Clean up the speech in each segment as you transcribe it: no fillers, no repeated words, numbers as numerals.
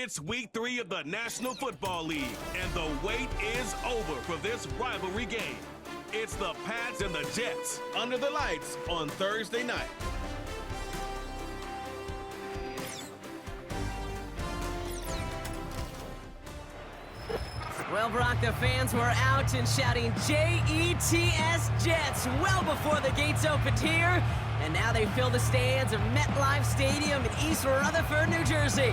It's week 3 of the National Football League, and the wait is over for this rivalry game. It's the Pats and the Jets under the lights on Thursday night. Well, Brock, the fans were out and shouting J-E-T-S Jets well before the gates opened here. And now they fill the stands of MetLife Stadium in East Rutherford, New Jersey.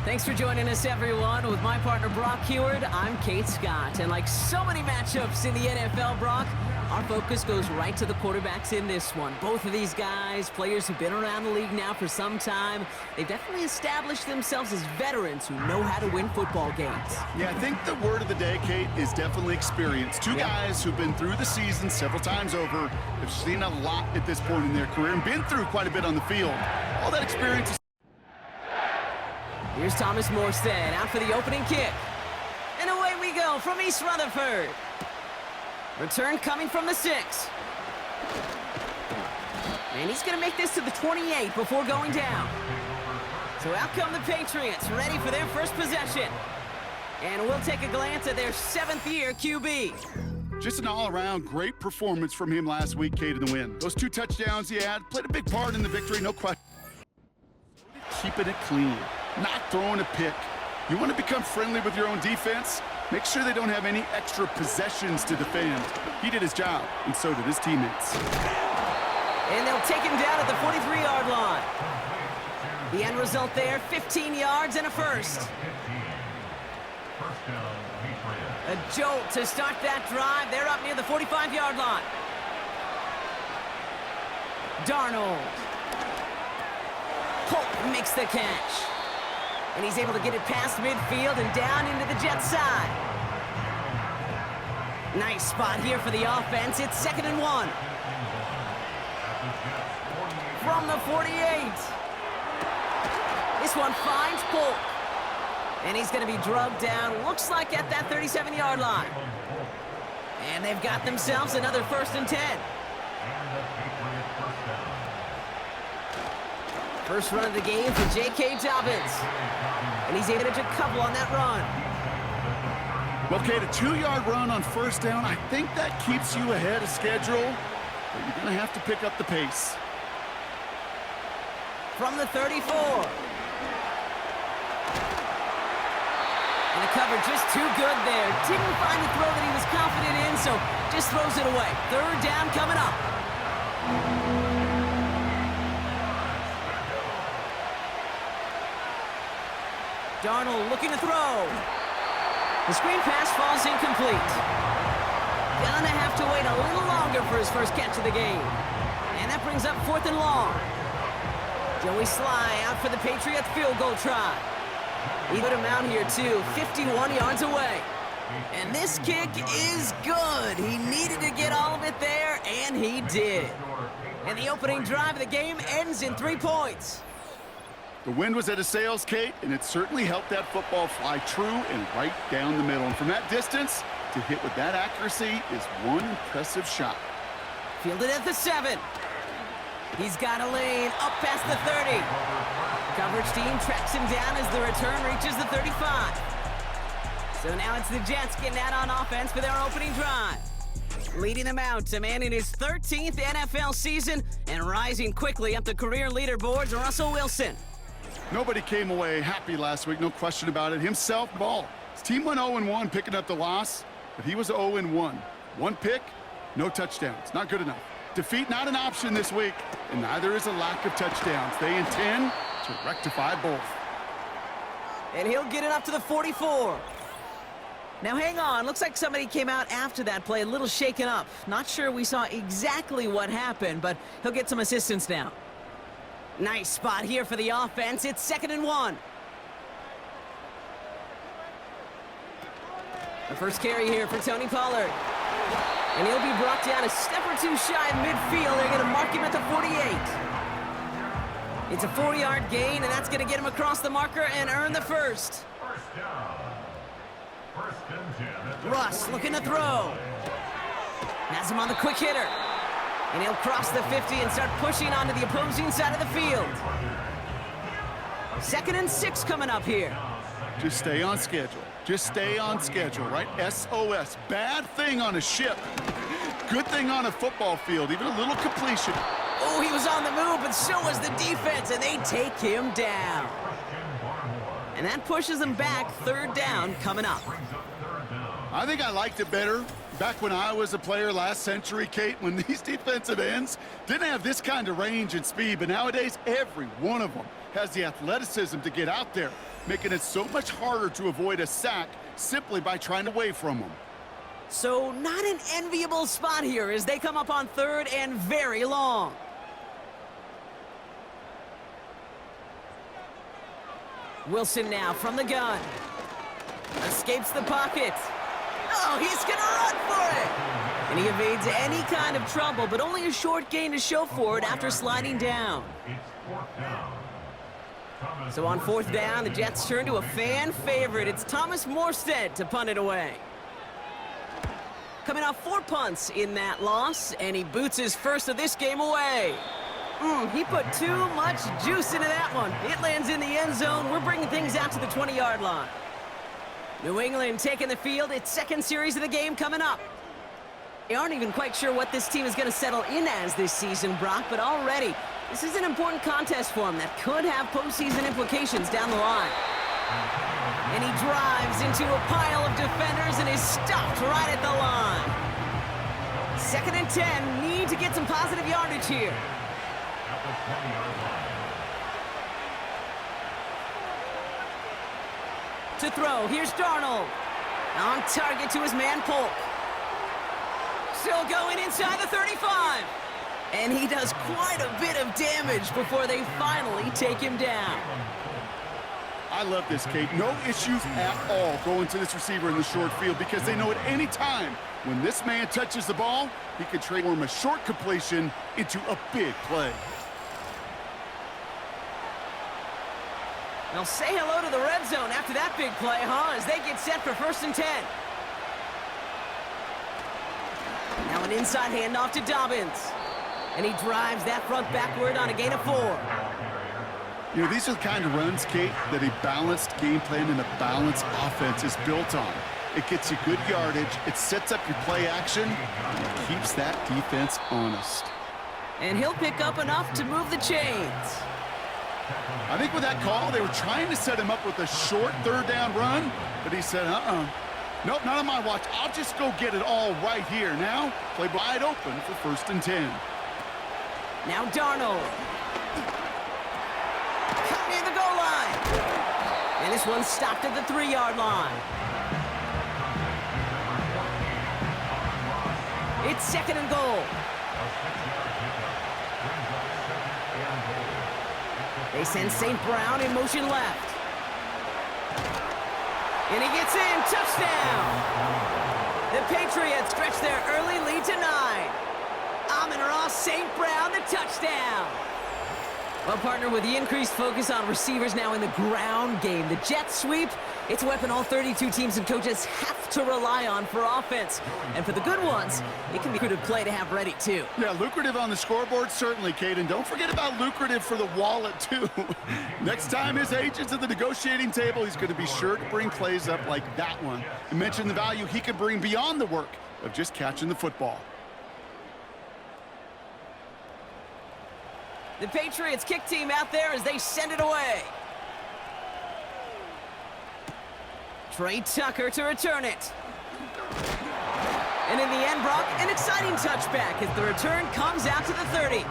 Thanks for joining us, everyone. With my partner, Brock Heward, I'm Kate Scott. And like so many matchups in the NFL, Brock, our focus goes right to the quarterbacks in this one. Both of these guys, players who've been around the league now for some time, they've definitely established themselves as veterans who know how to win football games. Yeah, I think the word of the day, Kate, is definitely experience. Two guys who've been through the season several times over, have seen a lot at this point in their career, and been through quite a bit on the field. All that experience is... Here's Thomas Morstead out for the opening kick. And away we go from East Rutherford. Return coming from the 6. And he's going to make this to the 28 before going down. So out come the Patriots, ready for their first possession. And we'll take a glance at their 7th-year QB. Just an all-around great performance from him last week, Kate, in the win. Those 2 touchdowns he had played a big part in the victory, no question. Keeping it clean, not throwing a pick. You want to become friendly with your own defense? Make sure they don't have any extra possessions to defend. He did his job, and so did his teammates. And they'll take him down at the 43-yard line. The end result there, 15 yards and a first. A jolt to start that drive. They're up near the 45-yard line. Darnold. Polk makes the catch. And he's able to get it past midfield and down into the Jets side. Nice spot here for the offense. It's 2nd and 1. From the 48. This one finds Polk. And he's going to be drugged down, looks like at that 37-yard line. And they've got themselves another 1st and 10. First run of the game for J.K. Dobbins. And he's able to couple on that run. Well, Kate, a 2-yard run on 1st down, I think that keeps you ahead of schedule, but you're going to have to pick up the pace. From the 34. And the cover just too good there. Didn't find the throw that he was confident in, so just throws it away. 3rd down coming up. Darnold looking to throw. The screen pass falls incomplete. Gonna have to wait a little longer for his first catch of the game. And that brings up 4th and long. Joey Sly out for the Patriots field goal try. He put him out here too, 51 yards away. And this kick is good. He needed to get all of it there, and he did. And the opening drive of the game ends in 3 points. The wind was at a sails, Kate, and it certainly helped that football fly true and right down the middle. And from that distance, to hit with that accuracy is one impressive shot. Fielded at the 7. He's got a lane up past the 30. Coverage team tracks him down as the return reaches the 35. So now it's the Jets getting out on offense for their opening drive. Leading them out, a man in his 13th NFL season and rising quickly up the career leaderboards, Russell Wilson. Nobody came away happy last week, no question about it. Himself, ball. His team went 0-1 picking up the loss, but he was 0-1. 1 pick, no touchdowns. Not good enough. Defeat not an option this week, and neither is a lack of touchdowns. They intend to rectify both. And he'll get it up to the 44. Now hang on, looks like somebody came out after that play a little shaken up. Not sure we saw exactly what happened, but he'll get some assistance now. Nice spot here for the offense. It's 2nd and 1. The first carry here for Tony Pollard. And he'll be brought down a step or 2 shy of midfield. They're going to mark him at the 48. It's a 4-yard gain, and that's going to get him across the marker and earn the first. Russ looking to throw. Has him on the quick hitter. And he'll cross the 50 and start pushing onto the opposing side of the field. 2nd and 6 coming up here. Just stay on schedule. Just stay on schedule, right? SOS. Bad thing on a ship. Good thing on a football field. Even a little completion. Oh, he was on the move, but so was the defense, and they take him down. And that pushes them back. Third down coming up. I think I liked it better back when I was a player last century, Kate, when these defensive ends didn't have this kind of range and speed, but nowadays every one of them has the athleticism to get out there, making it so much harder to avoid a sack simply by trying to away from them. So not an enviable spot here as they come up on third and very long. Wilson now from the gun. Escapes the pocket. Oh, he's going to run for it. And he evades any kind of trouble, but only a short gain to show for it after sliding down. So on fourth down, the Jets turn to a fan favorite. It's Thomas Morstead to punt it away. Coming off 4 punts in that loss, and he boots his first of this game away. He put too much juice into that one. It lands in the end zone. We're bringing things out to the 20-yard line. New England taking the field. Its second series of the game coming up. They aren't even quite sure what this team is going to settle in as this season, Brock, but already this is an important contest for them that could have postseason implications down the line. And he drives into a pile of defenders and is stopped right at the line. 2nd and 10, need to get some positive yardage here. To throw, here's Darnold. On target to his man Polk. Still going inside the 35. And he does quite a bit of damage before they finally take him down. I love this, Kate. No issues at all going to this receiver in the short field because they know at any time when this man touches the ball, he can transform a short completion into a big play. They'll say hello to the red zone after that big play, huh? As they get set for 1st and 10. Now an inside handoff to Dobbins. And he drives that front backward on a gain of 4. You know, these are the kind of runs, Kate, that a balanced game plan and a balanced offense is built on. It gets you good yardage, it sets up your play action, and it keeps that defense honest. And he'll pick up enough to move the chains. I think with that call, they were trying to set him up with a short third down run, but he said, nope, not on my watch. I'll just go get it all right here. Now, play wide open for 1st and 10. Now Darnold. Cut near the goal line. And this one's stopped at the 3-yard line. It's 2nd and goal. They send St. Brown in motion left. And he gets in. Touchdown! The Patriots stretch their early lead to 9. Amon-Ra St. Brown, the touchdown. Well, partner, with the increased focus on receivers now in the ground game, the jet sweep, it's a weapon all 32 teams and coaches have to rely on for offense. And for the good ones, it can be a lucrative play to have ready, too. Yeah, lucrative on the scoreboard, certainly, Kate. And don't forget about lucrative for the wallet, too. Next time his agent's at the negotiating table, he's going to be sure to bring plays up like that one. And mention the value he can bring beyond the work of just catching the football. The Patriots kick team out there as they send it away. Trey Tucker to return it. And in the end, Brock, an exciting touchback as the return comes out to the 30.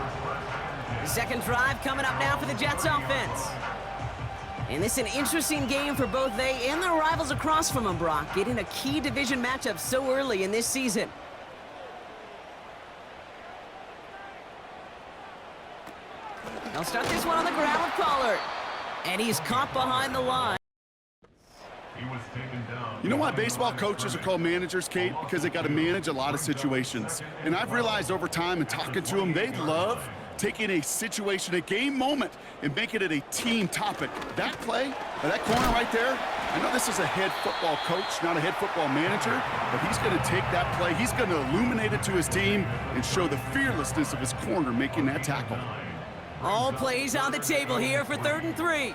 The second drive coming up now for the Jets offense. And this is an interesting game for both they and their rivals across from them, Brock, getting a key division matchup so early in this season. They'll start this one on the ground with Pollard. And he's caught behind the line. You know why baseball coaches are called managers, Kate? Because they got to manage a lot of situations. And I've realized over time and talking to them, they love taking a situation, a game moment, and making it a team topic. That play, or that corner right there, I know this is a head football coach, not a head football manager, but he's going to take that play, he's going to illuminate it to his team and show the fearlessness of his corner making that tackle. All plays on the table here for 3rd and 3.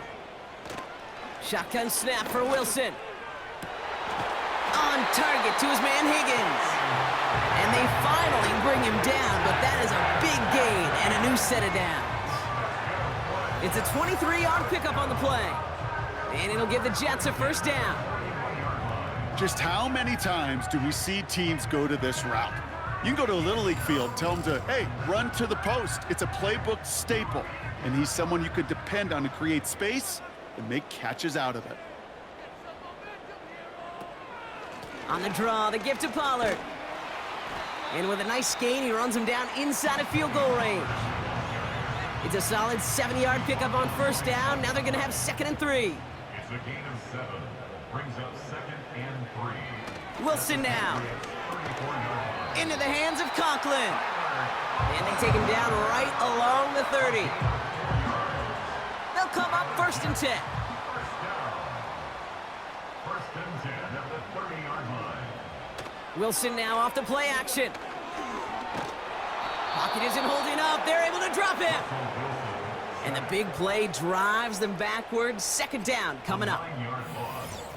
Shotgun snap for Wilson. On target to his man Higgins. And they finally bring him down, but that is a big gain and a new set of downs. It's a 23-yard pickup on the play. And it'll give the Jets a first down. Just how many times do we see teams go to this route? You can go to a Little League field, tell them to, hey, run to the post. It's a playbook staple. And he's someone you could depend on to create space and make catches out of it. On the draw, the gift to Pollard. And with a nice gain, he runs him down inside of field goal range. It's a solid 7-yard pickup on first down. Now they're going to have 2nd and 3. It's a gain of 7. Brings up 2nd and 3. Wilson now. Into the hands of Conklin. And they take him down right along the 30. They'll come up 1st and 10. First and 10 at the 30-yard line. Wilson now off the play action. Pocket isn't holding up. They're able to drop him. And the big play drives them backwards. 2nd down coming up.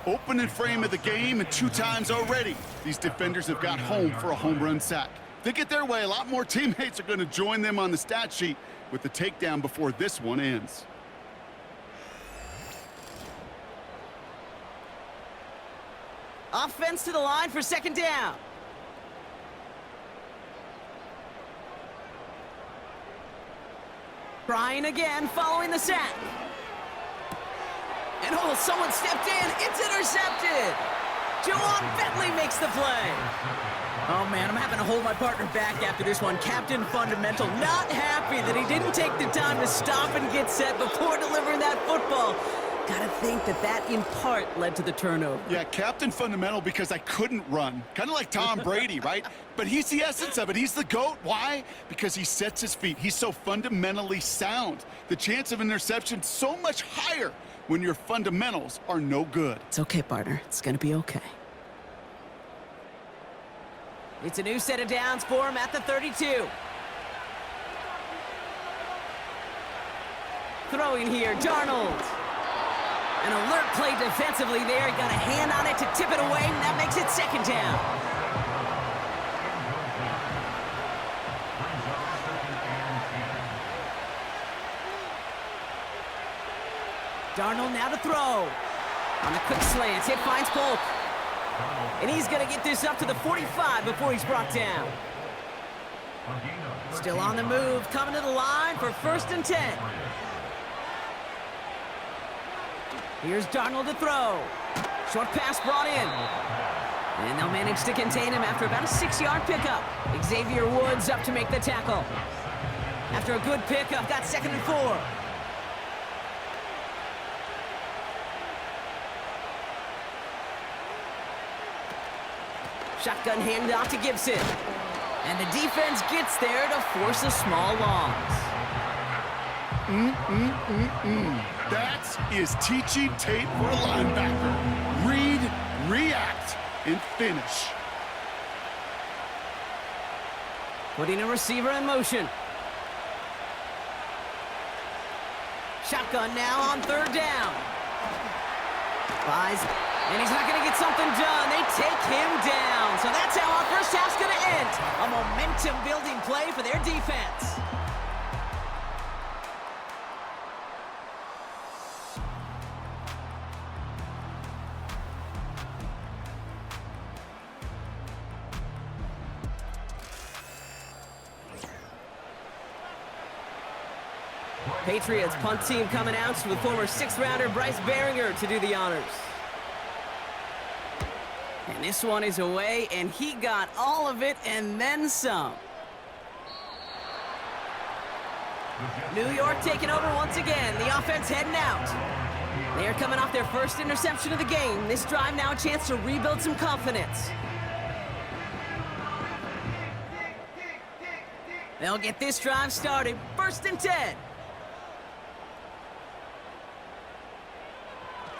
Opening frame of the game, and 2 times already, these defenders have got home for a home run sack. They get their way, a lot more teammates are going to join them on the stat sheet with the takedown before this one ends. Offense to the line for 2nd down. Trying again following the sack. And oh, someone stepped in. It's intercepted. Juwan Bentley makes the play. Oh, man, I'm having to hold my partner back after this one. Captain Fundamental not happy that he didn't take the time to stop and get set before delivering that football. Gotta think that in part led to the turnover. Yeah, Captain Fundamental because I couldn't run. Kind of like Tom Brady, right? But he's the essence of it. He's the GOAT. Why? Because he sets his feet. He's so fundamentally sound. The chance of interception so much higher when your fundamentals are no good. It's okay, partner. It's gonna be okay. It's a new set of downs for him at the 32. Throwing here, Darnold. An alert play defensively there. He got a hand on it to tip it away, and that makes it 2nd down. Darnold now to throw. On the quick slant, it finds Polk. And he's going to get this up to the 45 before he's brought down. Still on the move, coming to the line for 1st and 10. Here's Darnold to throw. Short pass brought in. And they'll manage to contain him after about a 6-yard pickup. Xavier Woods up to make the tackle. After a good pickup, got 2nd and 4. Shotgun handoff to Gibson. And the defense gets there to force a small loss. That is teaching tape for a linebacker. Read, react, and finish. Putting a receiver in motion. Shotgun now on 3rd down. Buys, and he's not going to get something done. They take him down. So that's how our first half's going to end. A momentum-building play for their defense. Patriots punt team coming out with former 6th-rounder Bryce Behringer to do the honors. And this one is away, and he got all of it and then some. New York taking over once again. The offense heading out. They are coming off their first interception of the game. This drive now a chance to rebuild some confidence. They'll get this drive started. 1st and 10.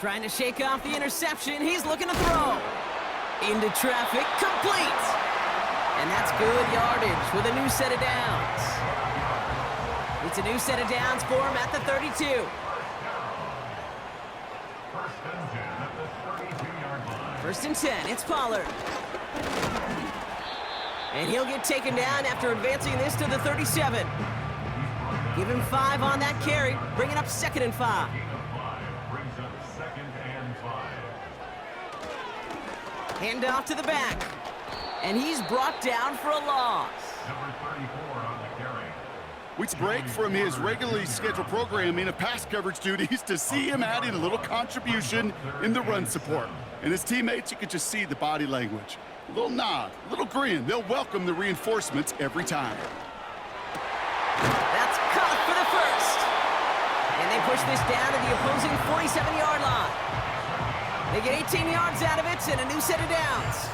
Trying to shake off the interception. He's looking to throw. Into traffic, complete. And that's good yardage with a new set of downs. It's a new set of downs for him at the 32. at the 32-yard line. 1st and 10, it's Pollard. And he'll get taken down after advancing this to the 37. Give him 5 on that carry, bringing up 2nd and 5. Gain of 5 brings up 2nd and 5. Hand off to the back. And he's brought down for a loss. Number 34 on the carry. We break from his regularly scheduled programming of pass coverage duties to see him adding a little contribution in the run support. And his teammates, you could just see the body language. A little nod, a little grin. They'll welcome the reinforcements every time. That's caught for the first. And they push this down to the opposing 47-yard line. They get 18 yards out of it and a new set of downs.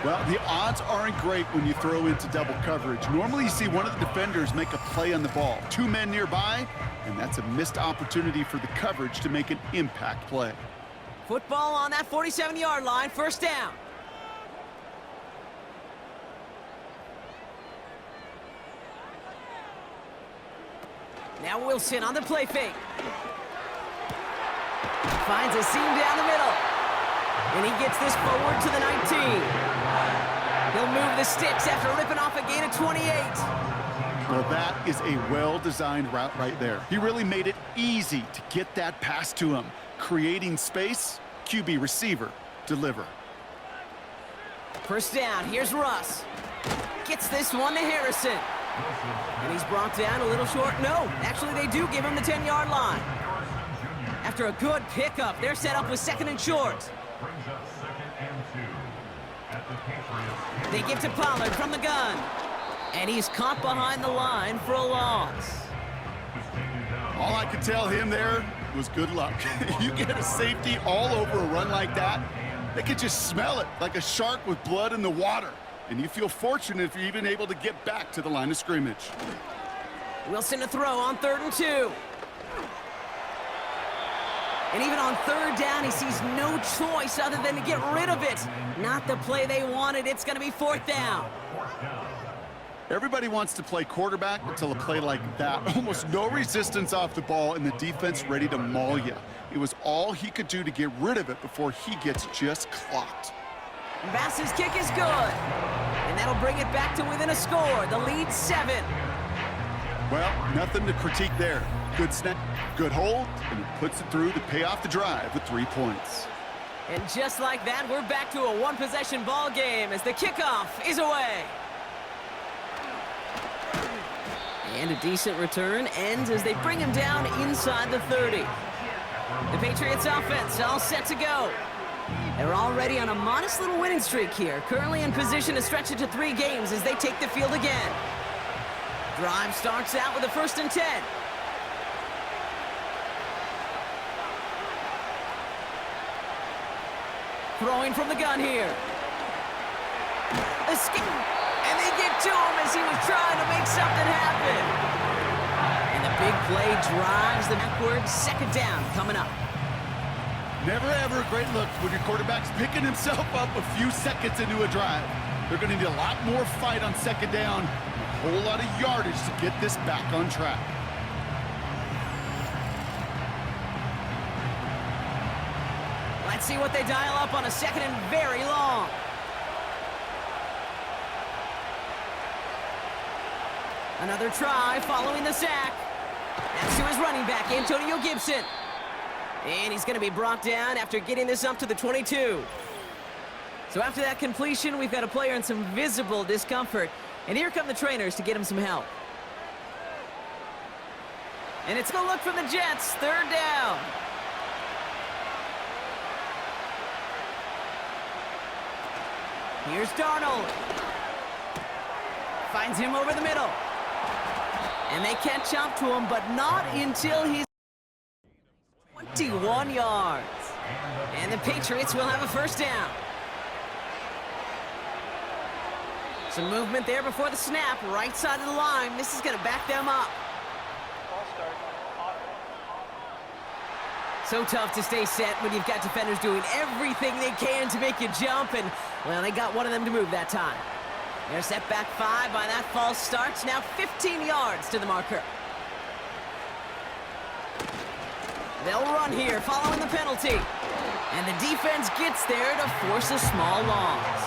Well, the odds aren't great when you throw into double coverage. Normally you see one of the defenders make a play on the ball. 2 men nearby, and that's a missed opportunity for the coverage to make an impact play. Football on that 47-yard line, 1st down. Now Wilson on the play fake. Finds a seam down the middle. And he gets this forward to the 19. He'll move the sticks after ripping off a gain of 28. Well, that is a well-designed route right there. He really made it easy to get that pass to him. Creating space, QB receiver, deliver. 1st down, here's Russ. Gets this one to Harrison. And he's brought down a little short. No, actually they do give him the 10-yard line. After a good pickup, they're set up with 2nd and short. Brings up 2nd and 2 at the Patriots. They give to Pollard from the gun. And he's caught behind the line for a loss. All I could tell him there was good luck. You get a safety all over a run like that, they could just smell it like a shark with blood in the water. And you feel fortunate if you're even able to get back to the line of scrimmage. Wilson to throw on 3rd and 2. And even on 3rd down, he sees no choice other than to get rid of it. Not the play they wanted. It's going to be 4th down. Everybody wants to play quarterback until a play like that. Almost no resistance off the ball and the defense ready to maul you. It was all he could do to get rid of it before he gets just clocked. Bass's kick is good. And that'll bring it back to within a score. The lead 7. Well, nothing to critique there. Good snap, good hold, and he puts it through to pay off the drive with 3 points. And just like that, we're back to a one-possession ball game as the kickoff is away. And a decent return ends as they bring him down inside the 30. The Patriots offense all set to go. They're already on a modest little winning streak here, currently in position to stretch it to 3 games as they take the field again. Drive starts out with a 1st and 10. Throwing from the gun here. Escape. And they get to him as he was trying to make something happen. And the big play drives them backwards. 2nd down coming up. Never ever a great look when your quarterback's picking himself up a few seconds into a drive. They're going to need a lot more fight on 2nd down. A whole lot of yardage to get this back on track. Let's see what they dial up on a 2nd and very long. Another try following the sack. That's to his running back, Antonio Gibson. And he's going to be brought down after getting this up to the 22. So after that completion, we've got a player in some visible discomfort. And here come the trainers to get him some help. And it's going to look from the Jets, 3rd down. Here's Darnold. Finds him over the middle. And they catch up to him, but not until he's 21 yards. And the Patriots will have a 1st down. Some movement there before the snap, right side of the line. This is going to back them up. So tough to stay set when you've got defenders doing everything they can to make you jump, and, well, they got one of them to move that time. They're set back 5 by that false start. Now 15 yards to the marker. They'll run here, following the penalty. And the defense gets there to force a small loss.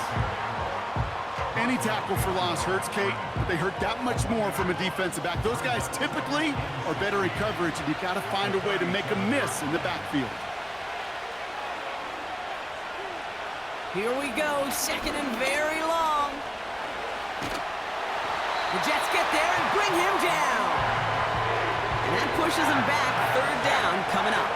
Any tackle for loss hurts, Kate, but they hurt that much more from a defensive back. Those guys typically are better in coverage, and you've got to find a way to make a miss in the backfield. Here we go, second and very long. The Jets get there and bring him down. And that pushes him back, third down coming up.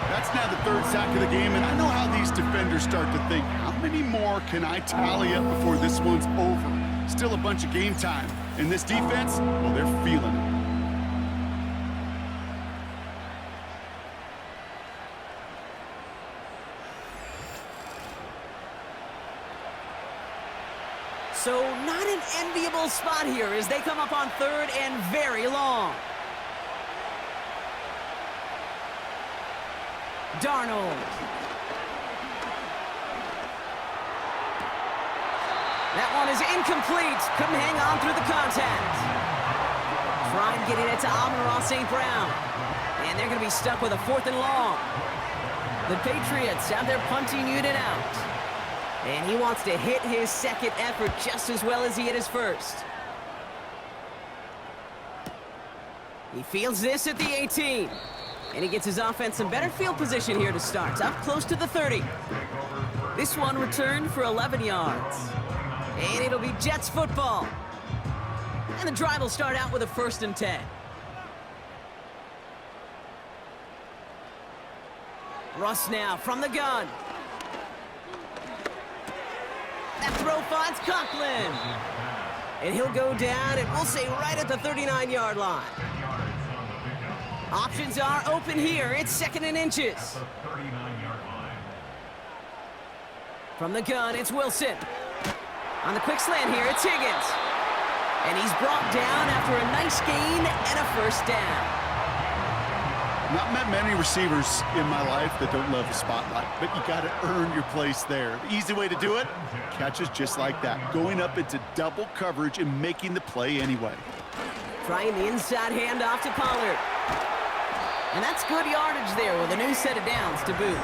That's now the third sack of the game, and I know how these defenders start to think, how many more can I tally up before this one's over? Still a bunch of game time. And this defense, well, they're feeling it. So not an enviable spot here as they come up on third and very long. Darnold. That one is incomplete. Couldn't hang on through the contact. Trying getting it to Amon-Ra St. Brown. And they're going to be stuck with a fourth and long. The Patriots have their punting unit out. And he wants to hit his second effort just as well as he hit his first. He fields this at the 18. And he gets his offense in better field position here to start. Up close to the 30. This one returned for 11 yards. And it'll be Jets football. And the drive will start out with a 1st and 10. Russ now from the gun. That throw finds Conklin. And he'll go down, and we'll say right at the 39-yard line. Options are open here. It's 2nd and inches. From the gun, it's Wilson. On the quick slant here, it's Higgins. And he's brought down after a nice gain and a 1st down. Not met many receivers in my life that don't love the spotlight, but you got to earn your place there. The easy way to do it, catches just like that, going up into double coverage and making the play anyway. Trying the inside handoff to Pollard. And that's good yardage there with a new set of downs to boot.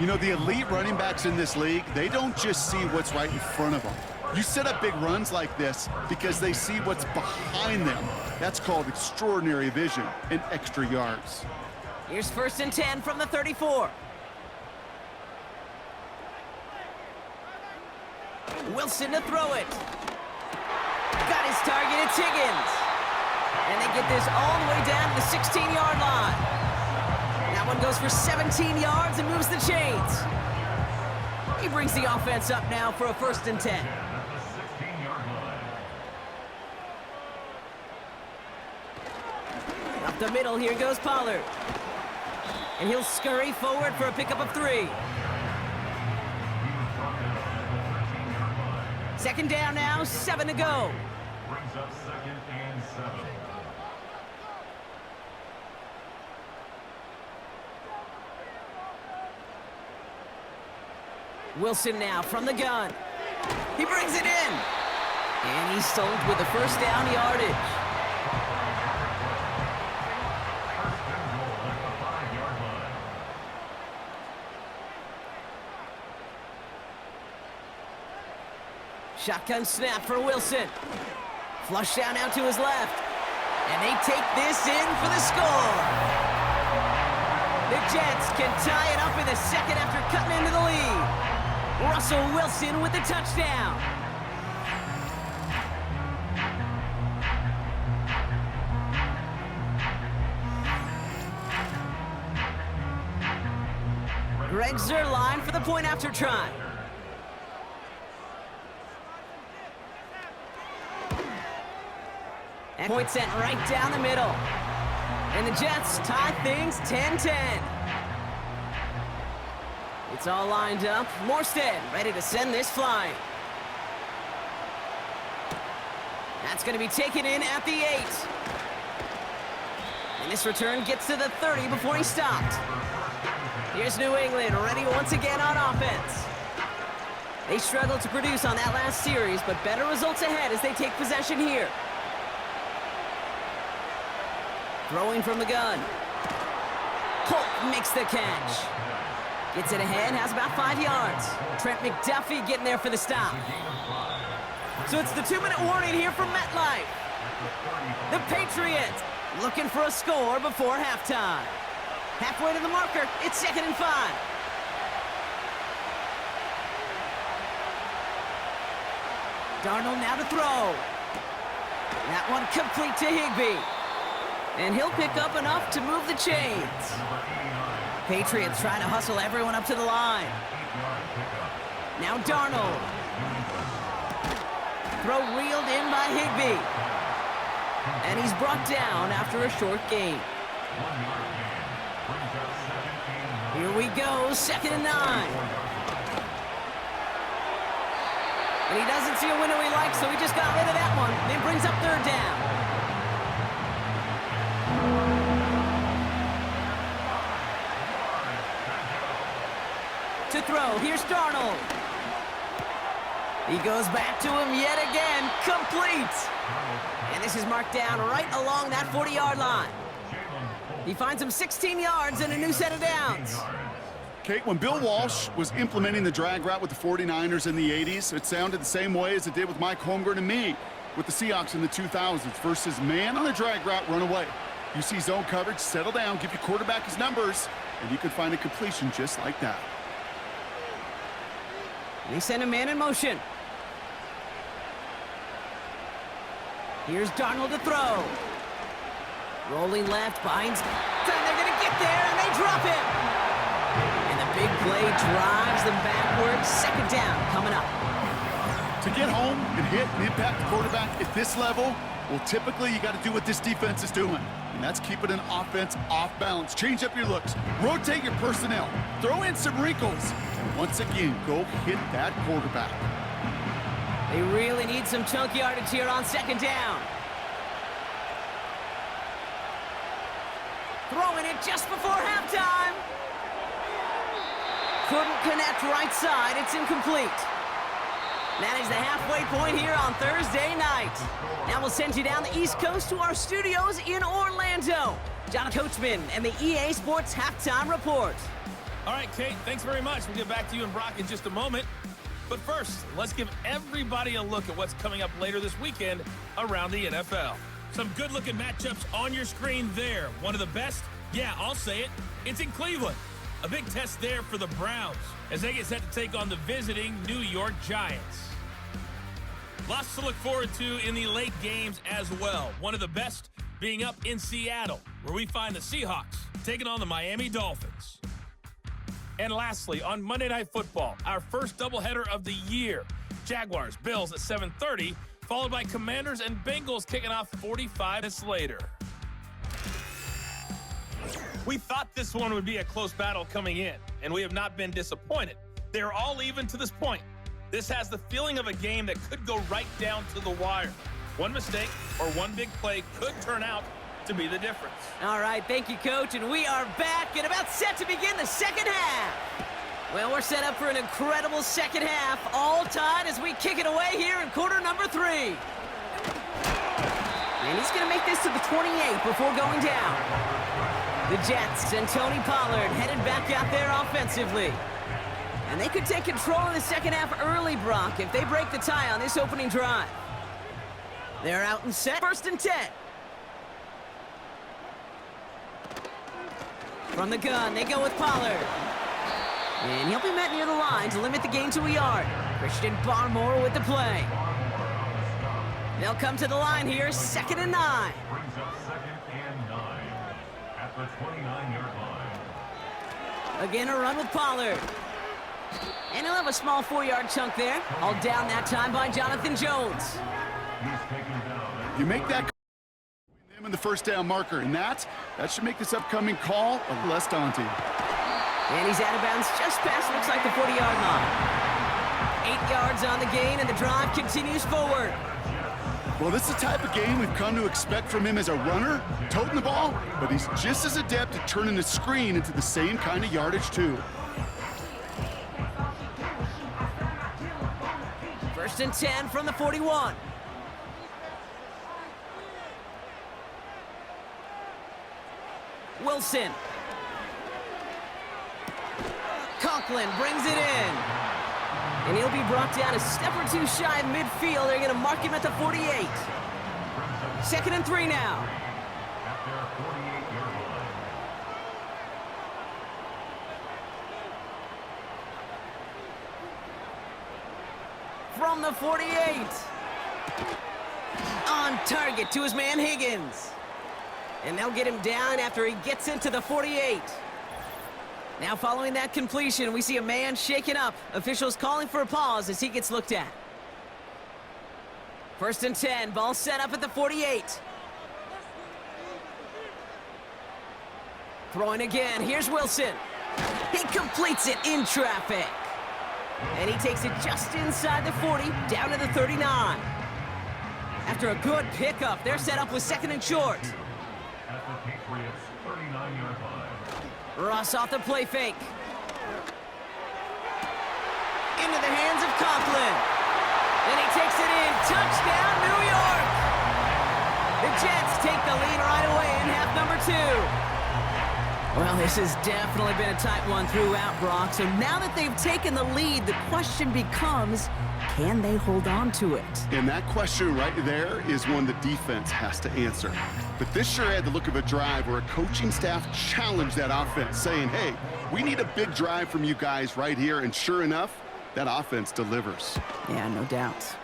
You know, the elite running backs in this league, they don't just see what's right in front of them. You set up big runs like this because they see what's behind them. That's called extraordinary vision and extra yards. Here's 1st and 10 from the 34. Wilson to throw it. Got his target, it's Higgins. And they get this all the way down to the 16-yard line. That one goes for 17 yards and moves the chains. He brings the offense up now for a 1st and 10. Up the middle, here goes Pollard. And he'll scurry forward for a pickup of 3. 2nd down now, 7 to go. Brings up 2nd and 7. Wilson now from the gun. He brings it in. And he's sold with the 1st down yardage. Shotgun snap for Wilson. Flush down out to his left. And they take this in for the score. The Jets can tie it up in the 2nd after cutting into the lead. Russell Wilson with the touchdown. Greg Zuerlein for the point after try. And point sent right down the middle. And the Jets tie things 10-10. It's all lined up. Morstead ready to send this flying. That's going to be taken in at the 8. And this return gets to the 30 before he stopped. Here's New England ready once again on offense. They struggled to produce on that last series, but better results ahead as they take possession here. Throwing from the gun. Polk makes the catch. Gets it ahead, has about 5 yards. Trent McDuffie getting there for the stop. So it's the 2-minute warning here from MetLife. The Patriots looking for a score before halftime. Halfway to the marker, it's 2nd and 5. Darnold now to throw. That one complete to Higbee. And he'll pick up enough to move the chains. Patriots trying to hustle everyone up to the line. Now Darnold. Throw reeled in by Higbee. And he's brought down after a short gain. Here we go, 2nd and 9. And he doesn't see a window he likes, so he just got rid of that one. And it brings up 3rd down. To throw, here's Darnold. He goes back to him yet again, complete. And this is marked down right along that 40-yard line. He finds him 16 yards and a new set of downs. Kate, when Bill Walsh was implementing the drag route with the 49ers in the 80s, it sounded the same way as it did with Mike Holmgren and me with the Seahawks in the 2000s versus man on the drag route, run away. You see zone coverage, settle down, give your quarterback his numbers, and you could find a completion just like that. They send a man in motion. Here's Darnold to throw. Rolling left, behind. They're going to get there, and they drop him. And the big play drives them backwards. 2nd down coming up. To get home and hit and impact the quarterback at this level, well, typically you got to do what this defense is doing, and that's keeping an offense off balance. Change up your looks, rotate your personnel, throw in some wrinkles, and once again, go hit that quarterback. They really need some chunk yardage here on 2nd down. Throwing it just before halftime. Couldn't connect right side. It's incomplete. That is the halfway point here on Thursday night. Now we'll send you down the East Coast to our studios in Orlando. John Coachman and the EA Sports Halftime Report. All right, Kate, thanks very much. We'll get back to you and Brock in just a moment. But first, let's give everybody a look at what's coming up later this weekend around the NFL. Some good-looking matchups on your screen there. One of the best, yeah, I'll say it, it's in Cleveland. A big test there for the Browns as they get set to take on the visiting New York Giants. Lots to look forward to in the late games as well. One of the best being up in Seattle, where we find the Seahawks taking on the Miami Dolphins. And lastly, on Monday Night Football, our first doubleheader of the year. Jaguars, Bills at 7:30, followed by Commanders and Bengals kicking off 45 minutes later. We thought this one would be a close battle coming in, and we have not been disappointed. They're all even to this point. This has the feeling of a game that could go right down to the wire. One mistake or one big play could turn out to be the difference. All right, thank you, Coach, and we are back and about set to begin the 2nd half. Well, we're set up for an incredible 2nd half, all tied as we kick it away here in quarter number 3. And he's going to make this to the 28 before going down. The Jets and Tony Pollard headed back out there offensively. And they could take control of the 2nd half early, Brock, if they break the tie on this opening drive. They're out and set. 1st and 10. From the gun, they go with Pollard. And he'll be met near the line to limit the gain to a yard. Christian Barmore with the play. They'll come to the line here, 2nd and 9. Brings up 2nd and 9 at the 29-yard line. Again, a run with Pollard. And he'll have a small 4-yard chunk there. All down that time by Jonathan Jones. You make that them in the 1st down marker, and that should make this upcoming call a little less daunting. And he's out of bounds just past, looks like the 40-yard line. 8 yards on the gain, and the drive continues forward. Well, this is the type of game we've come to expect from him as a runner, toting the ball, but he's just as adept at turning the screen into the same kind of yardage, too. 1st and 10 from the 41. Wilson. Conklin brings it in. And he'll be brought down a step or two shy of midfield. They're going to mark him at the 48. 2nd and 3 now. At their 48-yard line. From the 48. On target to his man Higgins. And they'll get him down after he gets into the 48. Now following that completion, we see a man shaken up. Officials calling for a pause as he gets looked at. 1st and 10, ball set up at the 48. Throwing again, here's Wilson. He completes it in traffic. And he takes it just inside the 40, down to the 39. After a good pickup, they're set up with 2nd and short. At the Patriots' 39-yard line. Ross off the play fake. Into the hands of Conklin. And he takes it in. Touchdown, New York! The Jets take the lead right away in half number 2. Well, this has definitely been a tight one throughout, Brock. So now that they've taken the lead, the question becomes, can they hold on to it? And that question right there is one the defense has to answer. But this sure had the look of a drive where a coaching staff challenged that offense, saying, hey, we need a big drive from you guys right here. And sure enough, that offense delivers. Yeah, no doubt.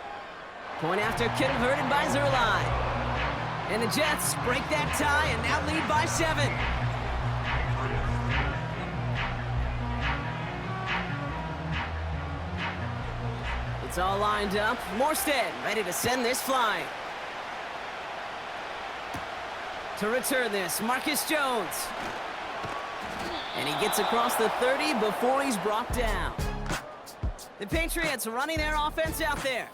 Point after converted by Zerline. And the Jets break that tie and now lead by 7. It's all lined up. Morstead ready to send this flying. To return this, Marcus Jones. And he gets across the 30 before he's brought down. The Patriots running their offense out there.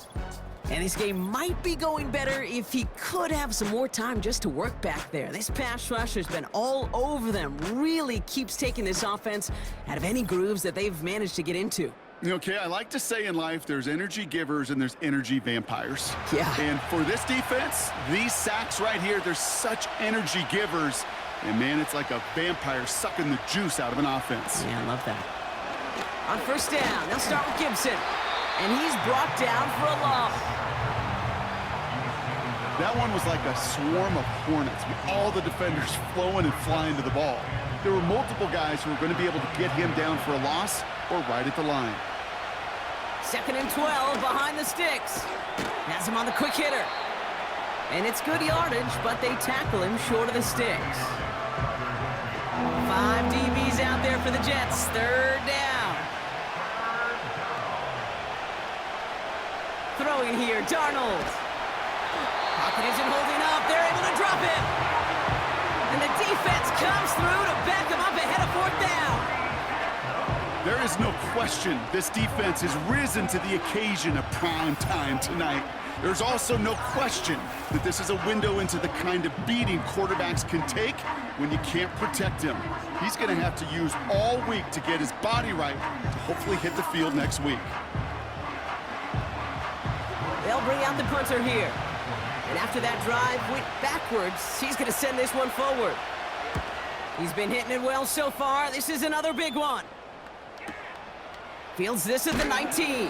And this game might be going better if he could have some more time just to work back there. This pass rush has been all over them. Really keeps taking this offense out of any grooves that they've managed to get into. Okay, I like to say in life there's energy givers and there's energy vampires. Yeah. And for this defense, these sacks right here, they're such energy givers. And man, it's like a vampire sucking the juice out of an offense. Yeah, I love that. On 1st down, they'll start with Gibson. And he's brought down for a loss. That one was like a swarm of hornets with all the defenders flowing and flying to the ball. There were multiple guys who were going to be able to get him down for a loss or right at the line. 2nd and 12 behind the sticks. Has him on the quick hitter. And it's good yardage, but they tackle him short of the sticks. 5 DBs out there for the Jets. 3rd down. Throwing here, Darnold. Pocket isn't holding up. They're able to drop it. And the defense comes through to back him up ahead of 4th down. There is no question this defense has risen to the occasion of prime time tonight. There's also no question that this is a window into the kind of beating quarterbacks can take when you can't protect him. He's going to have to use all week to get his body right to hopefully hit the field next week. They'll bring out the punter here. And after that drive went backwards, he's going to send this one forward. He's been hitting it well so far. This is another big one. Fields this at the 19.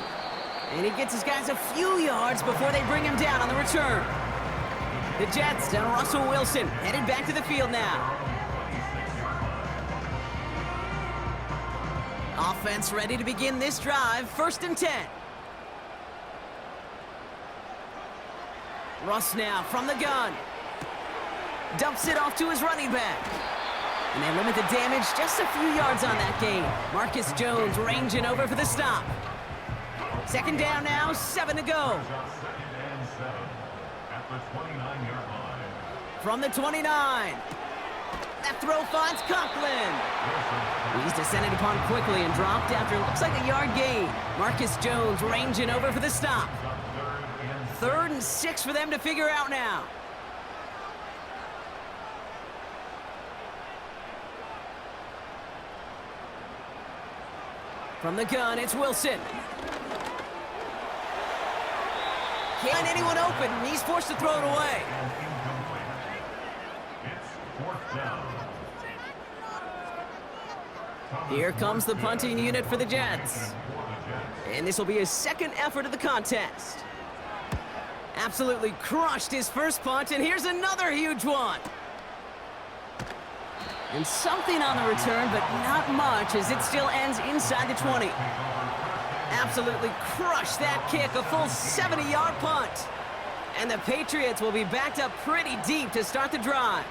And he gets his guys a few yards before they bring him down on the return. The Jets down Russell Wilson, headed back to the field now. Offense ready to begin this drive, 1st and 10. Russ now from the gun. Dumps it off to his running back. And they limit the damage just a few yards on that gain. Marcus Jones ranging over for the stop. 2nd down now, 7 to go. At the 29-yard line. From the 29. That throw finds Conklin. He's descended upon quickly and dropped after looks like a yard gain. Marcus Jones ranging over for the stop. 3rd and 6 for them to figure out now. From the gun, it's Wilson. Can't find anyone open, and he's forced to throw it away. It's 4th down. Here comes the punting unit for the Jets. And this will be his second effort of the contest. Absolutely crushed his first punt, and here's another huge one. And something on the return, but not much, as it still ends inside the 20. Absolutely crushed that kick, a full 70-yard punt. And the Patriots will be backed up pretty deep to start the drive.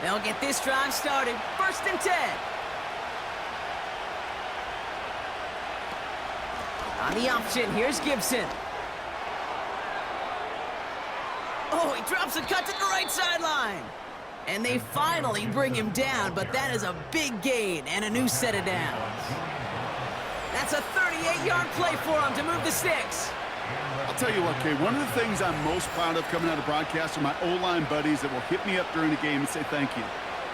They'll get this drive started. 1st and 10. On the option, here's Gibson. Oh, he drops a cut to the right sideline. And they finally bring him down, but that is a big gain and a new set of downs. That's a 38-yard play for him to move the sticks. I'll tell you what, Kay, one of the things I'm most proud of coming out of broadcast are my O-line buddies that will hit me up during the game and say thank you.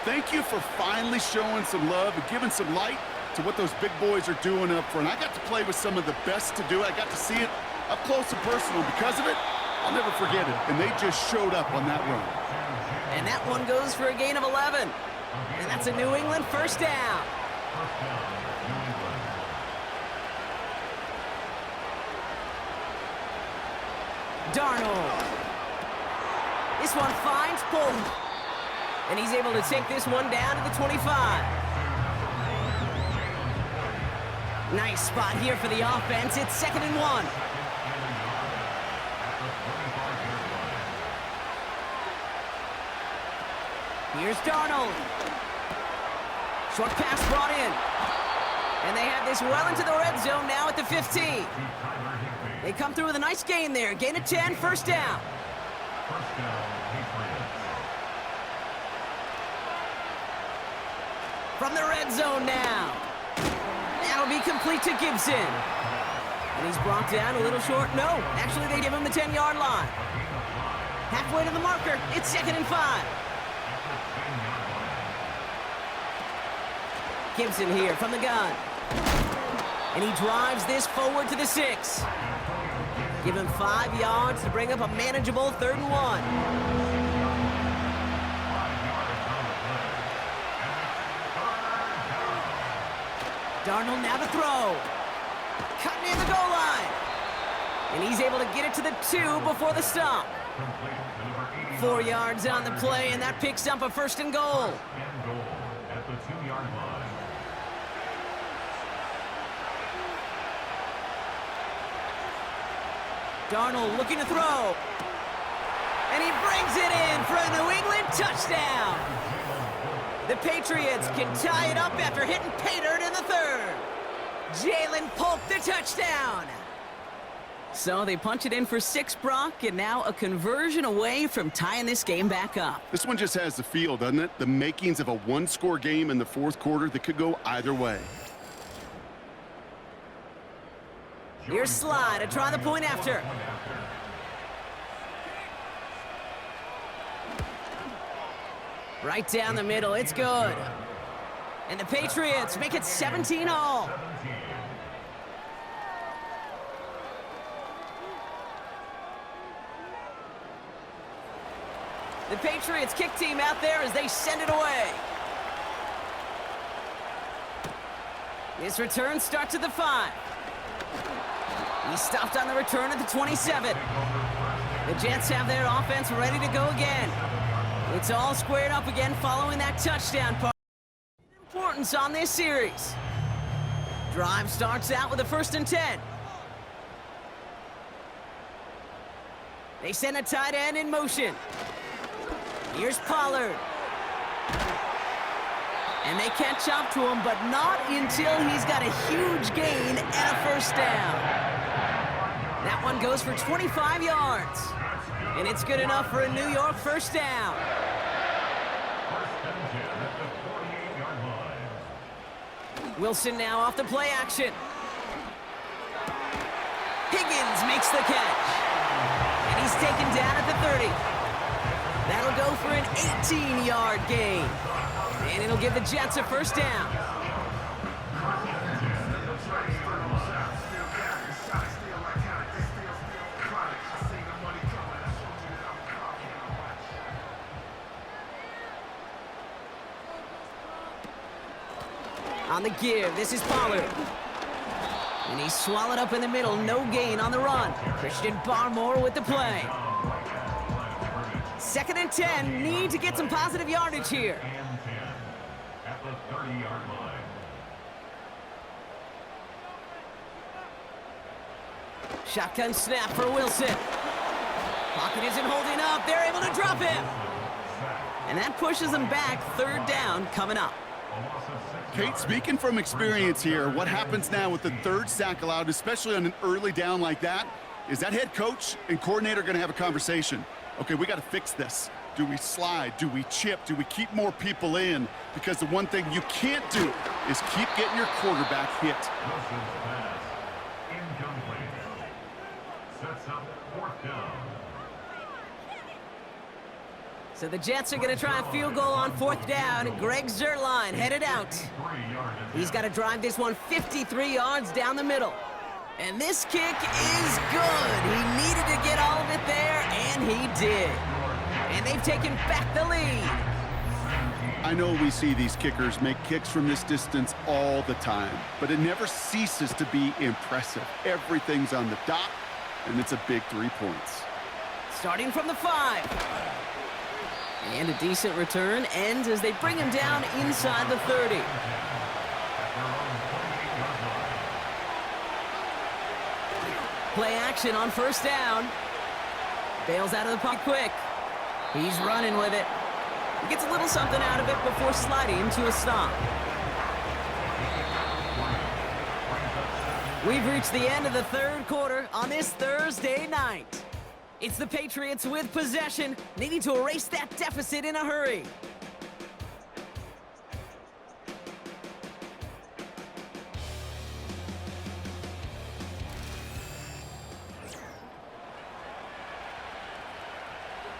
Thank you for finally showing some love and giving some light to what those big boys are doing up front. I got to play with some of the best to do it. I got to see it up close and personal. Because of it, I'll never forget it. And they just showed up on that run. And that one goes for a gain of 11. And that's a New England 1st down. Darnold. This one finds Bolton. And he's able to take this one down to the 25. Nice spot here for the offense. It's 2nd and 1. Here's Darnold. Short pass brought in. And they have this well into the red zone now at the 15. They come through with a nice gain there. Gain of 10, 1st down. From the red zone now. That'll be complete to Gibson. And he's brought down a little short. No, actually they give him the 10-yard line. Halfway to the marker. It's 2nd and 5. Gibson here from the gun. And he drives this forward to the 6. Give him 5 yards to bring up a manageable 3rd and 1. Darnold now to throw. Cut near the goal line. And he's able to get it to the 2 before the stop. 4 yards on the play, and that picks up a 1st and goal. At the 2-yard line. Darnold looking to throw. And he brings it in for a New England touchdown. The Patriots can tie it up after hitting pay dirt in the 3rd. Jalen Polk the touchdown. So they punch it in for 6, Brock, and now a conversion away from tying this game back up. This one just has the feel, doesn't it? The makings of a one-score game in the 4th quarter that could go either way. Here's Sly to try the point after. Right down the middle, it's good. And the Patriots make it 17-all. The Patriots kick team out there as they send it away. This return starts at the 5. He stopped on the return at the 27. The Jets have their offense ready to go again. It's all squared up again following that touchdown part. Importance on this series. Drive starts out with a 1st and 10. They send a tight end in motion. Here's Pollard. And they catch up to him, but not until he's got a huge gain and a 1st down. That one goes for 25 yards. And it's good enough for a New York 1st down. Wilson now off the play action. Higgins makes the catch. And he's taken down at the 30. That'll go for an 18-yard gain. And it'll give the Jets a 1st down. On the give, this is Pollard. And he's swallowed up in the middle, no gain on the run. Christian Barmore with the play. 2nd and 10, need to get some positive yardage here. And 10 at the 30-yard line. Shotgun snap for Wilson. Pocket isn't holding up. They're able to drop him. And that pushes them back. 3rd down coming up. Kate, speaking from experience here, what happens now with the 3rd sack allowed, especially on an early down like that, is that head coach and coordinator going to have a conversation. Okay, we got to fix this. Do we slide? Do we chip? Do we keep more people in? Because the one thing you can't do is keep getting your quarterback hit. Wilson's pass incomplete. Sets up 4th down. So the Jets are going to try a field goal on 4th down. Greg Zuerlein headed out. He's got to drive this one 53 yards down the middle. And this kick is good. He needed to get all of it there, and he did. And they've taken back the lead. I know we see these kickers make kicks from this distance all the time, but it never ceases to be impressive. Everything's on the dot, and it's a big 3 points. Starting from the 5. And a decent return ends as they bring him down inside the 30. Play action on 1st down. Bails out of the pocket quick. He's running with it. He gets a little something out of it before sliding to a stop. We've reached the end of the 3rd quarter on this Thursday night. It's the Patriots with possession, needing to erase that deficit in a hurry.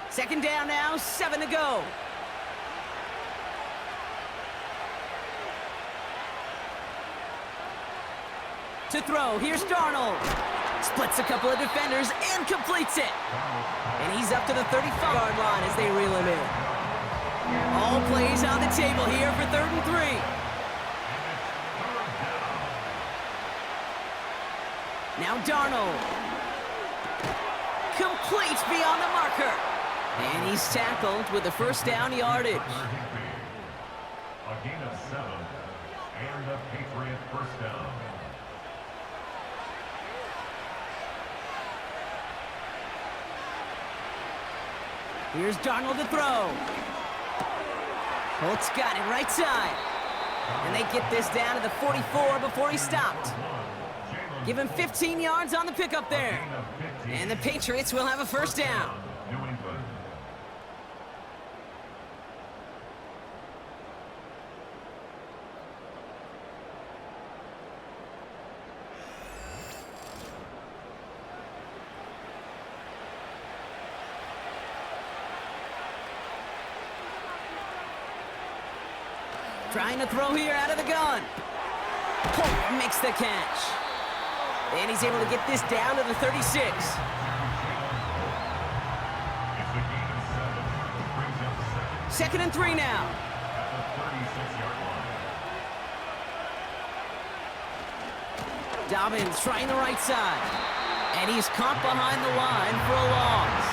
Second down now, 7 to go. To throw, here's Darnold. Splits a couple of defenders and completes it. And he's up to the 35-yard line as they reel him in. All plays on the table here for 3rd and 3. Now Darnold. Complete beyond the marker. And he's tackled with the 1st down yardage. A gain of 7 and a Patriot 1st down. Here's Darnold to throw. Holt's got it right side. And they get this down to the 44 before he stopped. Give him 15 yards on the pickup there. And the Patriots will have a 1st down. New England. Trying to throw here out of the gun. Holt makes the catch. And he's able to get this down to the 36. It's a gain of 7. Brings up 2nd and 3 now. at the 36-yard line. Dobbins trying the right side. And he's caught behind the line for a loss.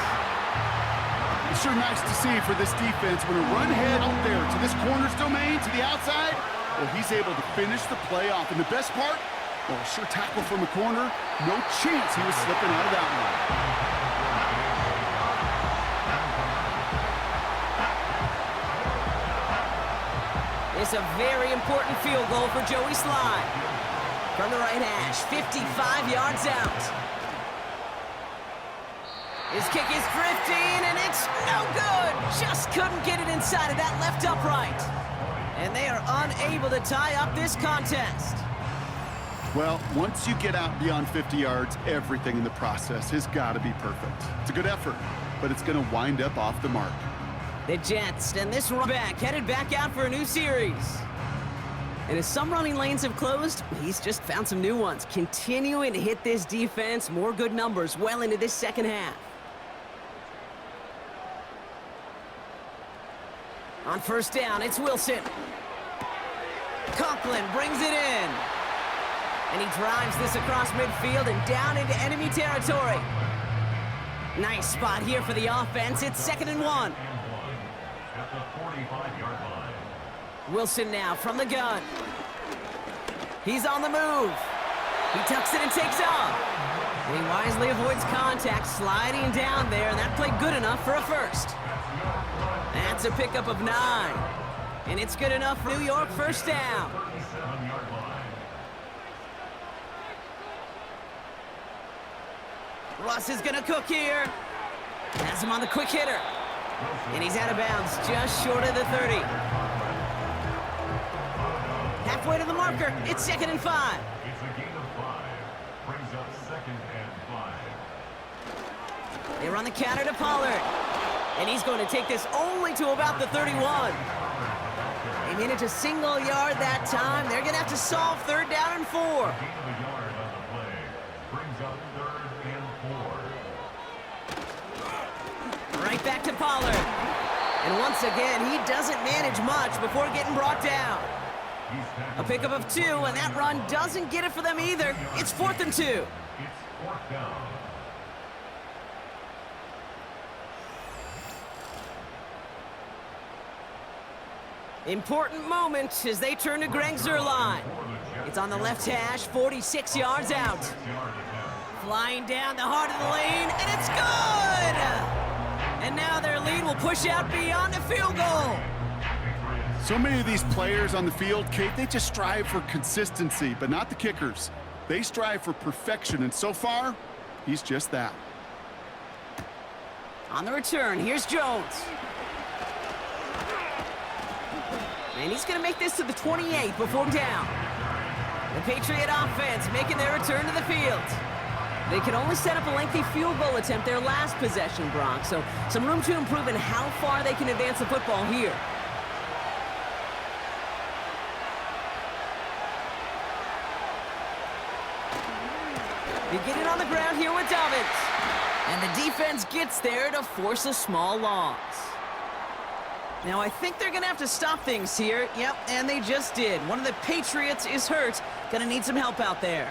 It's sure nice to see for this defense when a run head out there to this corner's domain, to the outside, well, he's able to finish the play off. And the best part, well, a sure tackle from a corner. No chance he was slipping out of that one. It's a very important field goal for Joey Slye. From the right hash, 55 yards out. His kick is drifting, and it's no good. Just couldn't get it inside of that left upright. And they are unable to tie up this contest. Well, once you get out beyond 50 yards, everything in the process has got to be perfect. It's a good effort, but it's going to wind up off the mark. The Jets and this run back headed back out for a new series. And as some running lanes have closed, he's just found some new ones, continuing to hit this defense more good numbers well into this 2nd half. On 1st down, it's Wilson. Conklin brings it in. And he drives this across midfield and down into enemy territory. Nice spot here for the offense. It's 2nd and 1. At the 45-yard line. Wilson now from the gun. He's on the move. He tucks it and takes off. And he wisely avoids contact, sliding down there, and that played good enough for a first. That's a pickup of 9. And it's good enough for New York, first down. 37-yard line. Russ is gonna cook here. Has him on the quick hitter. And he's out of bounds, just short of the 30. Halfway to the marker, it's 2nd and 5. It's a gain of 5. Brings up 2nd and 5. They run the counter to Pollard. And he's going to take this only to about the 31. They made it to single yard that time. They're going to have to solve 3rd down and 4. Gain of a yard on the play. Brings up 3rd and 4. Right back to Pollard. And once again, he doesn't manage much before getting brought down. A pickup of 2, and that run doesn't get it for them either. It's 4th and 2. It's 4th down. Important moment as they turn to Greg Zuerlein. It's on the left hash, 46 yards out. Flying down the heart of the lane, and it's good! And now their lead will push out beyond the field goal. So many of these players on the field, Kate, they just strive for consistency, but not the kickers. They strive for perfection, and so far, he's just that. On the return, here's Jones. And he's going to make this to the 28 before down. The Patriot offense making their return to the field. They could only set up a lengthy field goal attempt their last possession, Bronx, so some room to improve in how far they can advance the football here. They get it on the ground here with Dobbins. And the defense gets there to force a small loss. Now, I think they're going to have to stop things here. Yep, and they just did. One of the Patriots is hurt. Going to need some help out there.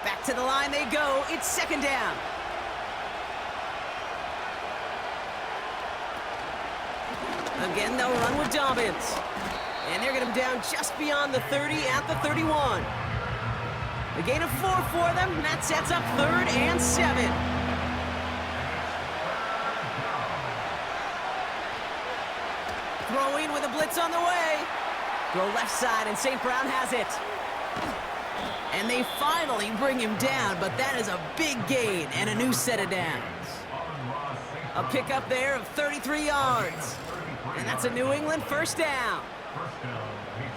Back to the line they go. It's 2nd down. Again, they'll run with Dobbins. And they're going to be down just beyond the 30 at the 31. A gain of 4 for them, and that sets up 3rd and 7. Throwing with a blitz on the way. Throw left side, and St. Brown has it. And they finally bring him down, but that is a big gain and a new set of downs. A pickup there of 33 yards. And that's a New England first down.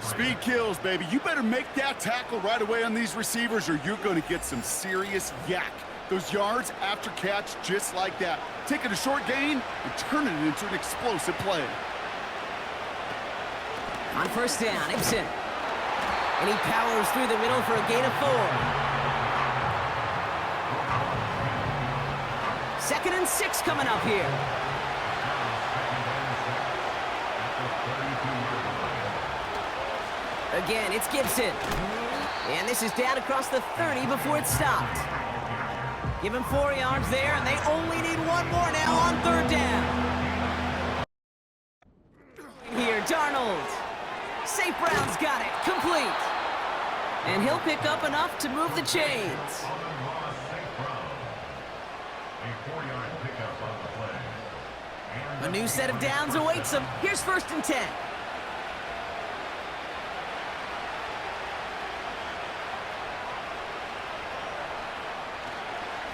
Speed kills, baby. You better make that tackle right away on these receivers or you're going to get some serious yak. Those yards after catch just like that. Taking a short gain and turning it into an explosive play. On first down, Ibsen. And he powers through the middle for a gain of 4. 2nd and 6 coming up here. Again, it's Gibson. And this is down across the 30 before it's stopped. Give him 4 yards there, and they only need 1 more now on 3rd down. Here, Darnold. St. Brown's got it, complete. And he'll pick up enough to move the chains. A new set of downs awaits him. Here's 1st and 10.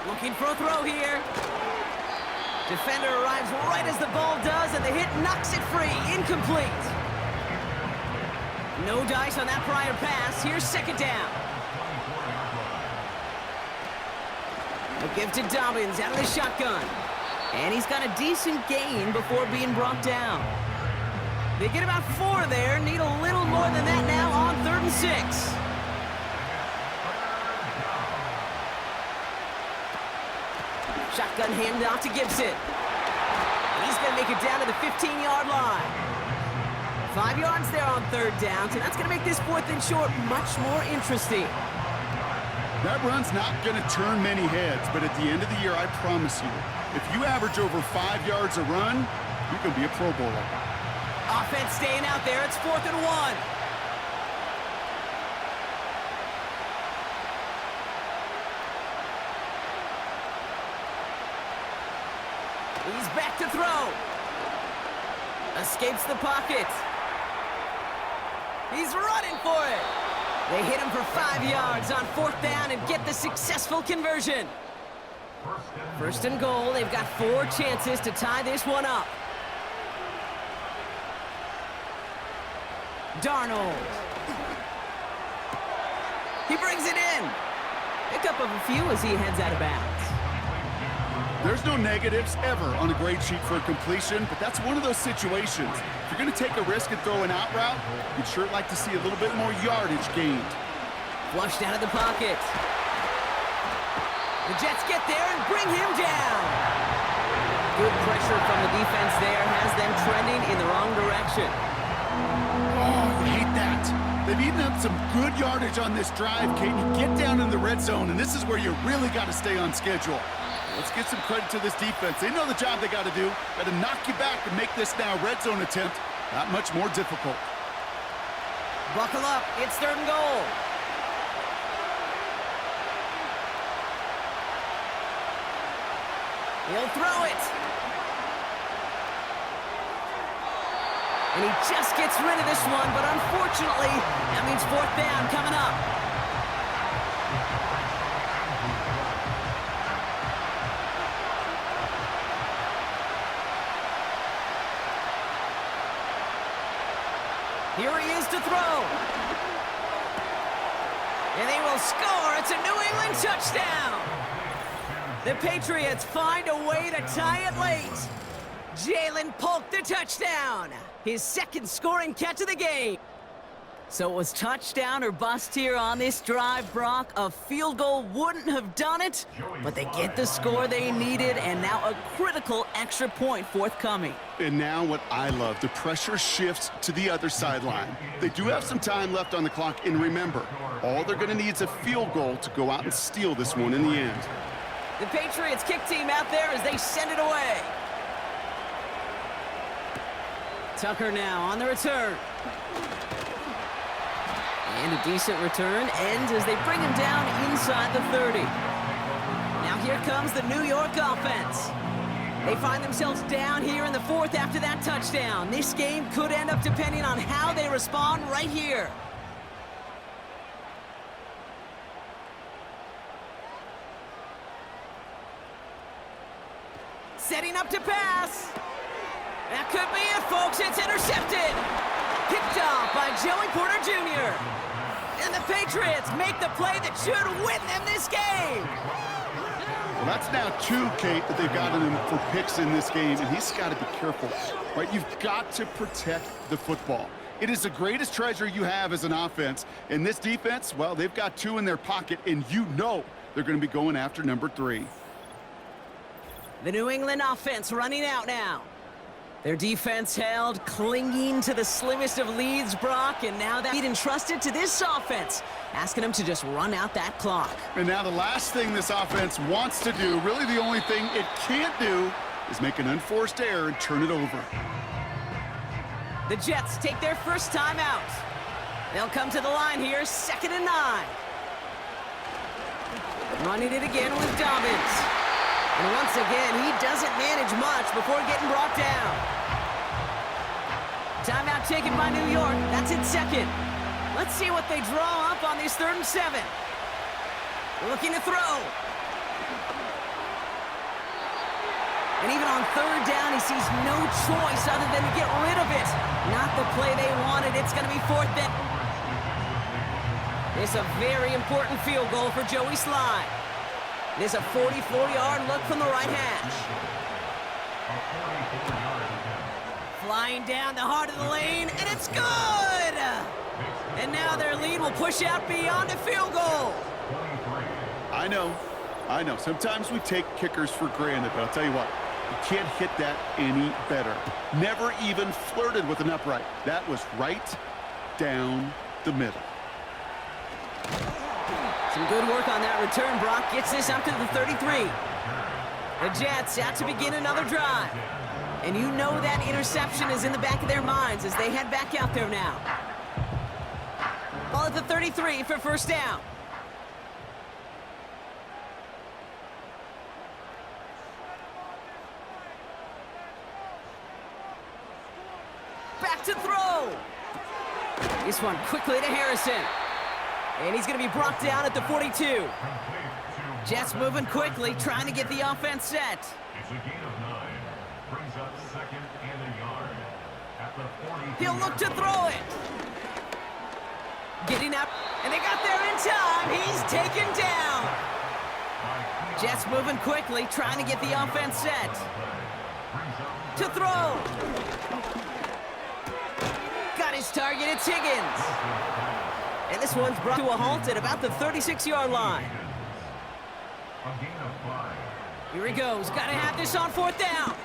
Looking for a throw here. Defender arrives right as the ball does, and the hit knocks it free. Incomplete. No dice on that prior pass. Here's 2nd down. A give to Dobbins out of the shotgun. And he's got a decent gain before being brought down. They get about 4 there. Need a little more than that now on 3rd and 6. Shotgun handoff to Gibson. And he's going to make it down to the 15-yard line. 5 yards there on third down, so that's going to make this 4th and short much more interesting. That run's not going to turn many heads, but at the end of the year, I promise you, if you average over 5 yards a run, you're going to be a Pro Bowler. Offense staying out there. It's 4th and 1. He's back to throw. Escapes the pocket. He's running for it. They hit him for 5 yards on 4th down and get the successful conversion. 1st and goal. They've got 4 chances to tie this one up. Darnold. He brings it in. Pickup of a few as he heads out of bounds. There's no negatives ever on a grade sheet for a completion, but that's one of those situations. If you're going to take a risk and throw an out route, you'd sure like to see a little bit more yardage gained. Flushed out of the pocket. The Jets get there and bring him down. Good pressure from the defense there has them trending in the wrong direction. Oh, you hate that. They've eaten up some good yardage on this drive, Kate. You get down in the red zone, and this is where you really got to stay on schedule. Let's give some credit to this defense. They know the job they got to do. Got to knock you back and make this now red zone attempt that much more difficult. Buckle up. It's 3rd and goal. He'll throw it. And he just gets rid of this one, but unfortunately, that means 4th down coming up. Here he is to throw. And they will score. It's a New England touchdown. The Patriots find a way to tie it late. Jalen Polk the touchdown. His 2nd scoring catch of the game. So it was touchdown or bust here on this drive, Brock. A field goal wouldn't have done it, but they get the score they needed, and now a critical extra point forthcoming. And now what I love, the pressure shifts to the other sideline. They do have some time left on the clock, and remember, all they're going to need is a field goal to go out and steal this one in the end. The Patriots kick team out there as they send it away. Tucker now on the return. And a decent return ends as they bring him down inside the 30. Now here comes the New York offense. They find themselves down here in the 4th after that touchdown. This game could end up depending on how they respond right here. Setting up to pass. That could be it, folks. It's intercepted. Picked off by Joey Porter Jr. And the Patriots make the play that should win them this game. Well, that's now 2, Kate, that they've gotten him for picks in this game, and he's got to be careful, right? You've got to protect the football. It is the greatest treasure you have as an offense. And this defense, well, they've got 2 in their pocket, and you know they're going to be going after number 3. The New England offense running out now. Their defense held, clinging to the slimmest of leads, Brock, and now that lead entrusted to this offense, asking them to just run out that clock. And now the last thing this offense wants to do, really the only thing it can't do, is make an unforced error and turn it over. The Jets take their first time out. They'll come to the line here, 2nd and 9. Running it again with Dobbins. And once again, he doesn't manage much before getting brought down. Timeout taken by New York. That's its 2nd. Let's see what they draw up on this 3rd and 7. Looking to throw. And even on 3rd down, he sees no choice other than to get rid of it. Not the play they wanted. It's going to be 4th down. It's a very important field goal for Joey Slye. There's a 44-yard look from the right hash. Flying down the heart of the lane, and it's good! And now their lead will push out beyond a field goal. I know. Sometimes we take kickers for granted, but I'll tell you what, You can't hit that any better. Never even flirted with an upright. That was right down the middle. Some good work on that return. Brock gets this up to the 33. The Jets out to begin another drive. And you know that interception is in the back of their minds as they head back out there now. Ball at the 33 for first down. Back to throw. This one quickly to Harrison. And he's going to be brought down at the 42. Jets moving quickly, trying to get the offense set. It's a gain of 9. Brings up 2nd and a yard. At the 40. He'll look to throw it. Getting up, and they got there in time. He's taken down. Jets moving quickly, trying to get the offense set. To throw. Got his target, it's Higgins. And this one's brought to a halt at about the 36-yard line. A gain of 5. Here he goes. Got to have this on fourth down.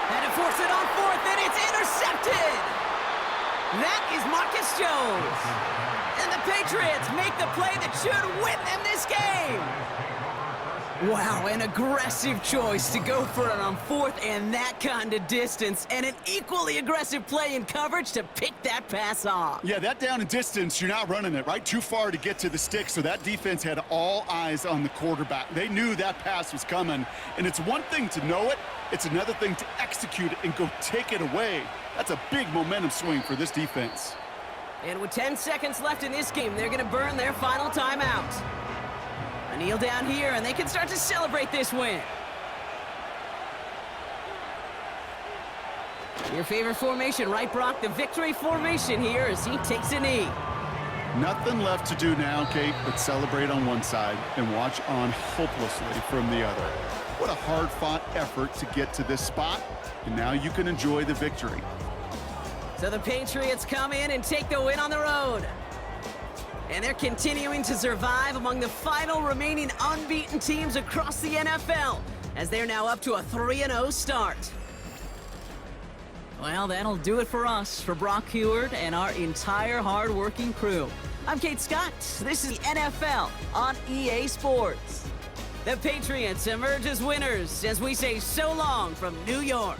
And to force it on fourth, and it's intercepted. That is Marcus Jones. And the Patriots make the play that should win them this game. Wow, an aggressive choice to go for it on fourth and that kind of distance, and an equally aggressive play in coverage to pick that pass off. Yeah, that down and distance, you're not running it, right? Too far to get to the stick, so that defense had all eyes on the quarterback. They knew that pass was coming, and it's one thing to know it, it's another thing to execute it and go take it away. That's a big momentum swing for this defense. And with 10 seconds left in this game, they're going to burn their final timeout. A kneel down here, and they can start to celebrate this win. Your favorite formation, right, Brock? The victory formation here as he takes a knee. Nothing left to do now, Kate, but celebrate on one side and watch on hopelessly from the other. What a hard-fought effort to get to this spot, and now you can enjoy the victory. So the Patriots come in and take the win on the road. And they're continuing to survive among the final remaining unbeaten teams across the NFL, as they're now up to a 3-0 start. Well, that'll do it for us, for Brock Heward and our entire hard-working crew. I'm Kate Scott. This is the NFL on EA Sports. The Patriots emerge as winners as we say so long from New York.